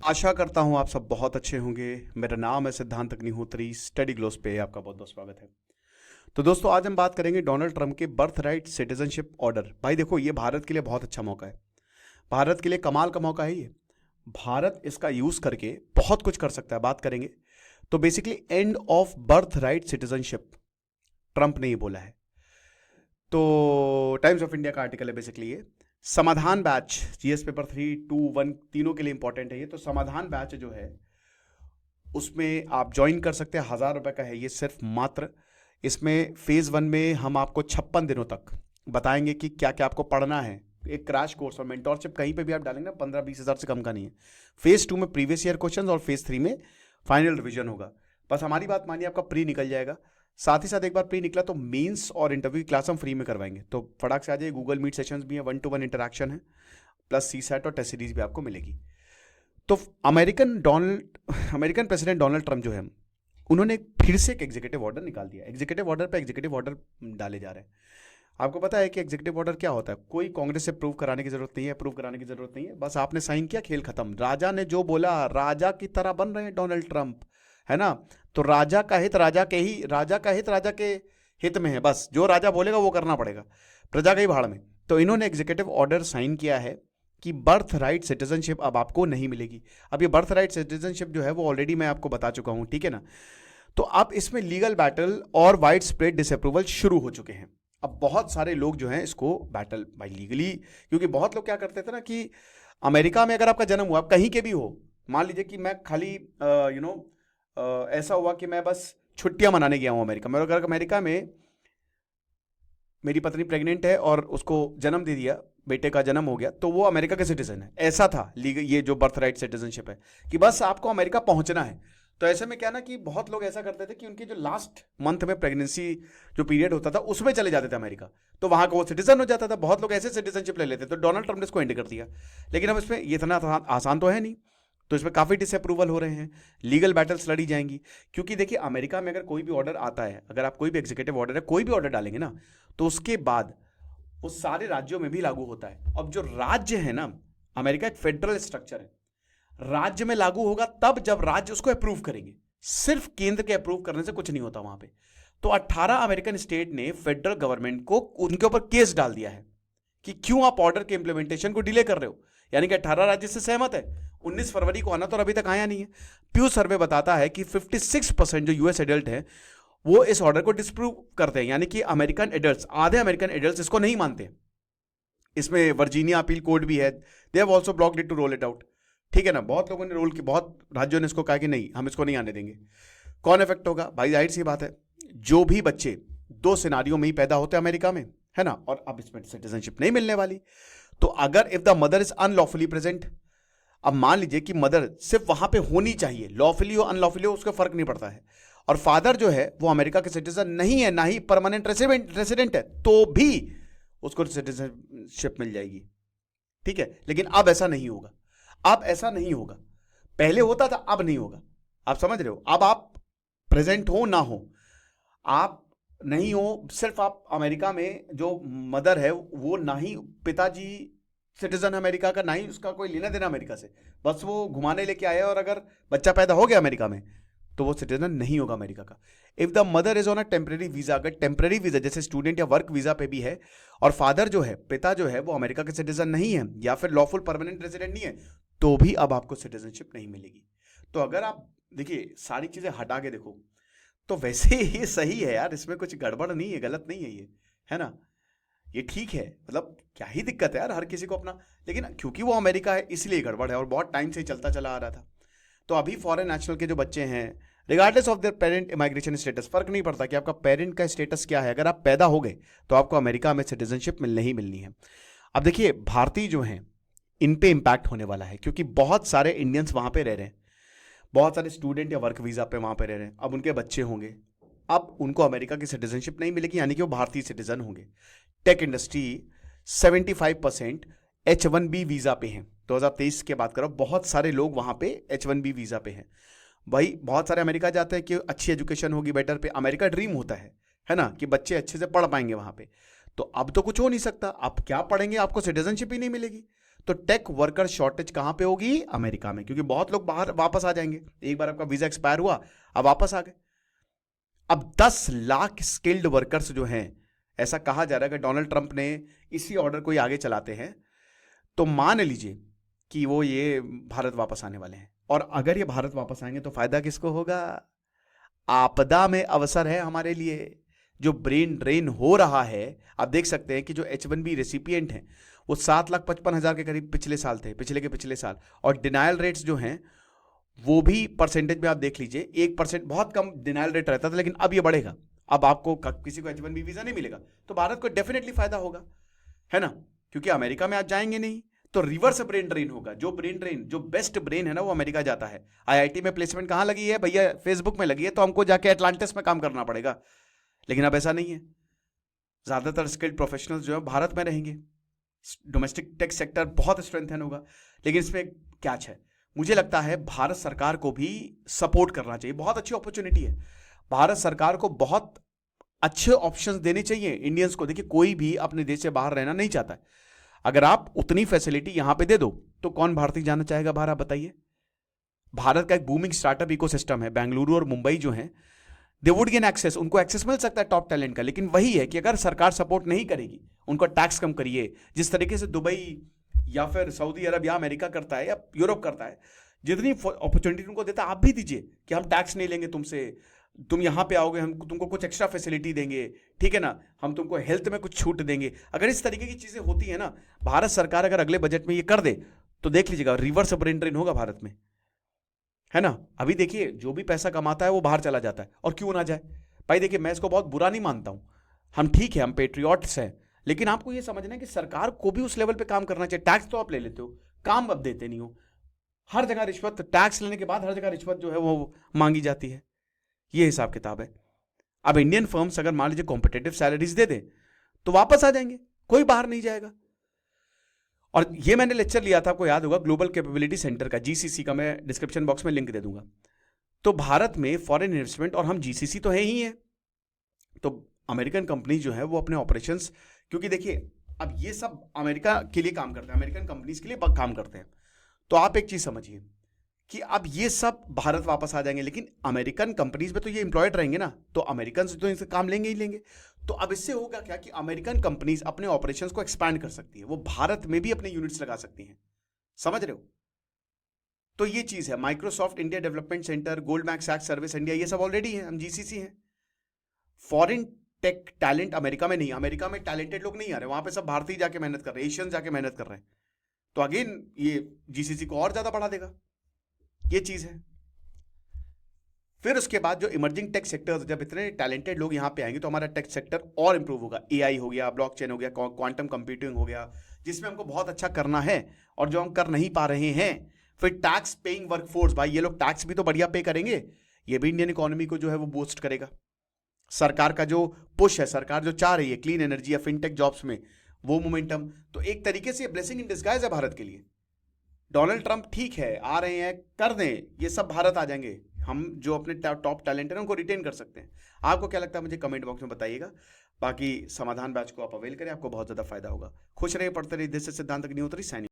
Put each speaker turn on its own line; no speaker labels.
आशा करता हूँ आप सब बहुत अच्छे होंगे। मेरा नाम है सिद्धांत अग्निहोत्री। स्टडी ग्लोस पे आपका बहुत बहुत स्वागत है। तो दोस्तों, आज हम बात करेंगे डोनाल्ड ट्रंप के बर्थ राइट सिटीजनशिप ऑर्डर। भाई देखो, ये भारत के लिए बहुत अच्छा मौका है। भारत के लिए कमाल का मौका है ये। भारत इसका यूज करके बहुत कुछ कर सकता है, बात करेंगे। तो basically end of birth right citizenship Trump ने ये बोला है। तो टाइम्स ऑफ इंडिया का आर्टिकल है बेसिकली ये। समाधान बैच जीएस पेपर 3, 2, 1 तीनों के लिए इंपॉर्टेंट है ये। तो समाधान बैच जो है उसमें आप ज्वाइन कर सकते हैं। 1,000 रुपए का है ये, सिर्फ मात्र। इसमें फेज 1 में हम आपको 56 दिनों तक बताएंगे कि क्या क्या आपको पढ़ना है। एक क्रैश कोर्स और मेंटोरशिप कहीं पे भी आप डालेंगे ना, 15-20 हज़ार से कम का नहीं है। फेज 2 में प्रीवियस ईयर क्वेश्चन और फेज 3 में फाइनल रिविजन होगा। बस हमारी बात मानिए, आपका प्री निकल जाएगा। साथ ही साथ एक बार प्री निकला तो मेंस और इंटरव्यू की क्लास हम फ्री में करवाएंगे। तो फटाक से आ जाइए। गूगल मीट सेशंस भी है, 1-to-1 इंटरेक्शन है, प्लस सीसैट और टेस्ट सीरीज भी आपको मिलेगी। तो अमेरिकन प्रेसिडेंट डोनाल्ड ट्रंप जो है, उन्होंने फिर से एक एग्जीक्यूटिव ऑर्डर निकाल दिया। एग्जीक्यूटिव ऑर्डर पे एग्जीक्यूटिव ऑर्डर डाले जा रहे हैं। आपको पता है कि एग्जीक्यूटिव ऑर्डर क्या होता है? कोई कांग्रेस से प्रूव कराने की जरूरत नहीं है, प्रूव कराने की जरूरत नहीं है। बस आपने साइन किया, खेल खत्म। राजा ने जो बोला, राजा की तरह बन रहे हैं डोनाल्ड ट्रंप, है ना। तो राजा का हित राजा के हित में है। बस जो राजा बोलेगा वो करना पड़ेगा, प्रजा का ही भाड़ में। तो इन्होंने एग्जीक्यूटिव ऑर्डर साइन किया है कि बर्थ राइट सिटीजनशिप अब आपको नहीं मिलेगी। अब ये बर्थ राइट सिटीजनशिप जो है वो ऑलरेडी मैं आपको बता चुका हूं, ठीक है ना। तो अब इसमें लीगल बैटल और वाइड स्प्रेड डिसअप्रूवल शुरू हो चुके हैं। अब बहुत सारे लोग जो हैं इसको बैटल भाई लीगली, क्योंकि बहुत लोग क्या करते थे ना कि अमेरिका में अगर आपका जन्म हुआ, आप कहीं के भी हो, मान लीजिए कि मैं खाली ऐसा हुआ कि मैं बस छुट्टियां मनाने गया हूं अमेरिका में, और अगर अमेरिका में मेरी पत्नी प्रेग्नेंट है और उसको जन्म दे दिया, बेटे का जन्म हो गया, तो वो अमेरिका के सिटीजन है। ऐसा था ये जो बर्थ राइट सिटीजनशिप है, कि बस आपको अमेरिका पहुंचना है। तो ऐसे में क्या ना कि बहुत लोग ऐसा करते थे कि उनकी जो लास्ट मंथ में प्रेगनेंसी जो पीरियड होता था उसमें चले जाते थे अमेरिका, तो वहां का वो सिटीजन हो जाता था। बहुत लोग ऐसे सिटीजनशिप ले लेते। तो डोनाल्ड ट्रंप ने इसको एंड कर दिया। लेकिन अब इसमें ये इतना आसान तो है नहीं। तो इसमें काफी डिसअप्रूवल हो रहे हैं, लीगल बैटल्स लड़ी जाएंगी। क्योंकि देखिए, अमेरिका में अगर कोई भी ऑर्डर आता है, अगर आप कोई भी एग्जीक्यूटिव ऑर्डर है, कोई भी ऑर्डर डालेंगे ना, तो उसके बाद वो सारे राज्यों में भी लागू होता है। अब जो राज्य है ना, अमेरिका एक फेडरल स्ट्रक्चर है। राज्य में लागू होगा तब जब राज्य उसको अप्रूव करेंगे। सिर्फ केंद्र के अप्रूव करने से कुछ नहीं होता वहां पे। तो 18 अमेरिकन स्टेट ने फेडरल गवर्नमेंट को उनके ऊपर केस डाल दिया है कि क्यों आप ऑर्डर के इंप्लीमेंटेशन को डिले कर रहे हो। यानी कि 18 राज्य से सहमत है। 19 फरवरी को आना तो अभी तक आया नहीं है। प्यू सर्वे बताता है कि 56% जो यूएस एडल्ट है वो इस ऑर्डर को डिस्प्रूव करते हैं। यानी कि अमेरिकन एडल्ट्स, आधे अमेरिकन एडल्ट्स इसको नहीं मानते। इसमें वर्जीनिया अपील कोर्ट भी है। They have also blocked it to roll it out. ठीक है ना, बहुत लोगों ने रोल की, बहुत राज्यों ने इसको कहा कि नहीं, हम इसको नहीं आने देंगे। कौन इफेक्ट होगा भाई? जाहिर सी बात है, जो भी बच्चे 2 सिनारियों में ही पैदा होते हैं अमेरिका में, है ना, और अब इसमें सिटीजनशिप नहीं मिलने वाली। तो अगर if the mother is unlawfully present, अब मान लीजिए कि मदर सिर्फ वहां पे होनी चाहिए, लॉफुली हो अनलॉफुली हो उसका फर्क नहीं पड़ता है, और फादर जो है वो अमेरिका के सिटीजन नहीं है, ना ही परमानेंट रेसिडेंट है, तो भी उसको सिटीजनशिप मिल जाएगी। ठीक है। लेकिन अब ऐसा नहीं होगा। अब ऐसा नहीं होगा। पहले होता था, अब नहीं होगा। आप समझ रहे हो? अब आप प्रेजेंट हो ना हो, आप नहीं हो, सिर्फ आप अमेरिका में जो मदर है वो ना ही पिताजी सिटीजन अमेरिका का, ना ही उसका कोई लेना देना अमेरिका से, बस वो घुमाने लेके आया, और अगर बच्चा पैदा हो गया अमेरिका में तो वो सिटीजन नहीं होगा अमेरिका का। If the mother is on a temporary visa, अगर टेम्परेरी वीजा जैसे स्टूडेंट या वर्क वीजा पे भी है, और फादर जो है, पिता जो है, वो अमेरिका के सिटीजन नहीं है या फिर लॉफुल परमानेंट रेजिडेंट नहीं है, तो भी अब आपको सिटीजनशिप नहीं मिलेगी। तो अगर आप देखिए सारी चीजें हटा के देखो तो वैसे ये सही है यार, इसमें कुछ गड़बड़ नहीं है, गलत नहीं है ये, है ना। ये ठीक है, मतलब क्या ही दिक्कत है यार, हर किसी को अपना। लेकिन क्योंकि वो अमेरिका है इसलिए गड़बड़ है, और बहुत टाइम से ही चलता चला आ रहा था। तो अभी फॉरेन नेशनल के जो बच्चे हैं, regardless of their parent immigration status, फर्क नहीं पड़ता कि आपका पेरेंट का स्टेटस क्या है, अगर आप पैदा हो गए तो आपको अमेरिका में सिटीजनशिप मिलनी ही मिलनी है। अब देखिए, भारतीय जो हैं इन पे इंपैक्ट होने वाला है, क्योंकि बहुत सारे इंडियंस वहां पे रह रहे हैं, बहुत सारे स्टूडेंट या वर्क वीजा पे वहां पे रह रहे हैं। अब उनके बच्चे होंगे, अब उनको अमेरिका की सिटीजनशिप नहीं मिलेगी, यानी कि वो भारतीय सिटीजन होंगे। टेक इंडस्ट्री 75% H1B वीजा पे हैं। 2023 की बात करो, बहुत सारे लोग वहां पे H1B वीजा पे हैं। भाई बहुत सारे अमेरिका जाते हैं कि अच्छी एजुकेशन होगी, बेटर पे, अमेरिका ड्रीम होता है ना, कि बच्चे अच्छे से पढ़ पाएंगे वहां पे। तो अब तो कुछ हो नहीं सकता, आप क्या पढ़ेंगे, आपको सिटीजनशिप ही नहीं मिलेगी। तो टेक वर्कर शॉर्टेज कहां पे होगी? अमेरिका में, क्योंकि बहुत लोग बाहर वापस आ जाएंगे। एक बार आपका वीजा एक्सपायर हुआ, अब वापस आ गए। अब 10 लाख स्किल्ड वर्कर्स जो हैं, ऐसा कहा जा रहा है कि डोनाल्ड ट्रंप ने इसी ऑर्डर को ही आगे चलाते हैं, तो मान लीजिए कि वो ये भारत वापस आने वाले हैं। और अगर ये भारत वापस आएंगे तो फायदा किसको होगा? आपदा में अवसर है हमारे लिए। जो ब्रेन ड्रेन हो रहा है, आप देख सकते हैं कि जो H1B रेसिपिएंट हैं वो 7,55,000 के करीब पिछले साल थे, पिछले के पिछले साल। और डिनायल रेट्स जो हैं वो भी परसेंटेज में आप देख लीजिए, 1%, बहुत कम डिनायल रेट रहता था, लेकिन अब ये बढ़ेगा। अब आपको किसी को H1B वीजा नहीं मिलेगा तो भारत को डेफिनेटली फायदा होगा, है ना, क्योंकि अमेरिका में आप जाएंगे नहीं, तो रिवर्स ब्रेन ड्रेन होगा। जो ब्रेन ड्रेन, जो बेस्ट ब्रेन है ना, वो अमेरिका जाता है। IIT में प्लेसमेंट कहां लगी है भैया? फेसबुक में लगी है, तो हमको जाके एटलांटिस में काम करना पड़ेगा। लेकिन अब ऐसा नहीं है, ज्यादातर स्किल्ड प्रोफेशनल्स जो है भारत में रहेंगे। डोमेस्टिक टेक सेक्टर बहुत स्ट्रेंथन होगा। लेकिन इसमें क्या है, मुझे लगता है भारत सरकार को भी सपोर्ट करना चाहिए। बहुत अच्छी अपॉर्चुनिटी है, भारत सरकार को बहुत अच्छे ऑप्शंस देने चाहिए इंडियंस को। देखिए, कोई भी अपने देश से बाहर रहना नहीं चाहता है। अगर आप उतनी फैसिलिटी यहां पे दे दो तो कौन भारतीय जाना चाहेगा बाहर? आप बताइए। भारत का एक बूमिंग स्टार्टअप इकोसिस्टम है, बेंगलुरु और मुंबई जो है, दे वुड गेन एक्सेस, उनको एक्सेस मिल सकता है टॉप टैलेंट का। लेकिन वही है कि अगर सरकार सपोर्ट नहीं करेगी, उनको टैक्स कम करिए, जिस तरीके से दुबई या फिर सऊदी अरब या अमेरिका करता है या यूरोप करता है, जितनी अपॉर्चुनिटी उनको देता है आप भी दीजिए कि हम टैक्स नहीं लेंगे तुमसे, तुम यहां पे आओगे, हम तुमको कुछ एक्स्ट्रा फैसिलिटी देंगे, ठीक है ना, हम तुमको हेल्थ में कुछ छूट देंगे। अगर इस तरीके की चीजें होती है ना, भारत सरकार अगर अगले बजट में ये कर दे तो देख लीजिएगा रिवर्स ब्रेन ड्रेन होगा भारत में, है ना। अभी देखिए, जो भी पैसा कमाता है वो बाहर चला जाता है, और क्यों ना जाए भाई? देखिए, मैं इसको बहुत बुरा नहीं मानता हूं, हम ठीक है, हम पेट्रियट्स हैं, लेकिन आपको ये समझना है कि सरकार को भी उस लेवल पे काम करना चाहिए। टैक्स तो आप ले लेते हो, काम अब देते नहीं हो, हर जगह रिश्वत, टैक्स लेने के बाद हर जगह रिश्वत जो है वो मांगी जाती है। ये हिसाब किताब है। अब इंडियन फर्म्स अगर मान लीजिए कॉम्पिटेटिव सैलरीज दे दे तो वापस आ जाएंगे, कोई बाहर नहीं जाएगा। और ये मैंने लेक्चर लिया था, आपको याद होगा, ग्लोबल कैपेबिलिटी सेंटर का, GCC का, मैं डिस्क्रिप्शन बॉक्स में लिंक दे दूंगा। तो भारत में फॉरेन इन्वेस्टमेंट, और हम GCC तो है ही है, तो अमेरिकन कंपनी जो है वो अपने ऑपरेशंस, क्योंकि देखिए अब ये सब अमेरिका के लिए काम करते हैं, अमेरिकन कंपनीज के लिए काम करते हैं। तो आप एक चीज समझिए कि अब ये सब भारत वापस आ जाएंगे, लेकिन अमेरिकन कंपनीज में तो ये एम्प्लॉयड रहेंगे ना, तो अमेरिकन तो इनसे काम लेंगे ही लेंगे। तो अब इससे होगा क्या कि अमेरिकन कंपनीज अपने ऑपरेशंस को एक्सपैंड कर सकती है, वो भारत में भी अपने यूनिट्स लगा सकती हैं, समझ रहे हो। तो ये चीज है, Microsoft India development center, Goldman सैक्स सर्विस इंडिया, ये सब ऑलरेडी है, हम GCC हैं। फॉरेन टेक टैलेंट अमेरिका में नहीं, अमेरिका में टैलेंटेड लोग नहीं आ रहे, वहां पे सब भारतीय जाके मेहनत कर रहे हैं, एशियन जाके मेहनत कर रहे हैं। तो अगेन ये GCC को और ज्यादा बढ़ा देगा, ये चीज है। फिर उसके बाद जो इमर्जिंग टेक सेक्टर्स, जब इतने टैलेंटेड लोग यहां पे आएंगे तो हमारा टेक सेक्टर और इंप्रूव होगा। AI हो गया, ब्लॉकचेन हो गया, क्वांटम कंप्यूटिंग हो गया, जिसमें हमको बहुत अच्छा करना है और जो हम कर नहीं पा रहे हैं। फिर टैक्स पेइंग वर्कफोर्स, भाई ये लोग टैक्स भी तो बढ़िया पे करेंगे, ये भी इंडियन इकोनॉमी को जो है वो बूस्ट करेगा। सरकार का जो पुश है, सरकार जो चाह रही है क्लीन एनर्जी या फिनटेक जॉब्स में, वो मोमेंटम, तो एक तरीके से ब्लेसिंग इन डिस्गाइज है भारत के लिए। डोनाल्ड ट्रंप ठीक है, आ रहे हैं, कर दें, ये सब भारत आ जाएंगे, हम जो अपने टॉप टैलेंट है उनको रिटेन कर सकते हैं। आपको क्या लगता है मुझे कमेंट बॉक्स में बताइएगा। बाकी समाधान बैच को आप अवेल करें, आपको बहुत ज्यादा फायदा होगा। खुश रहिए, पढ़ते रहिए, देश से सिद्धांत नहीं उतरी।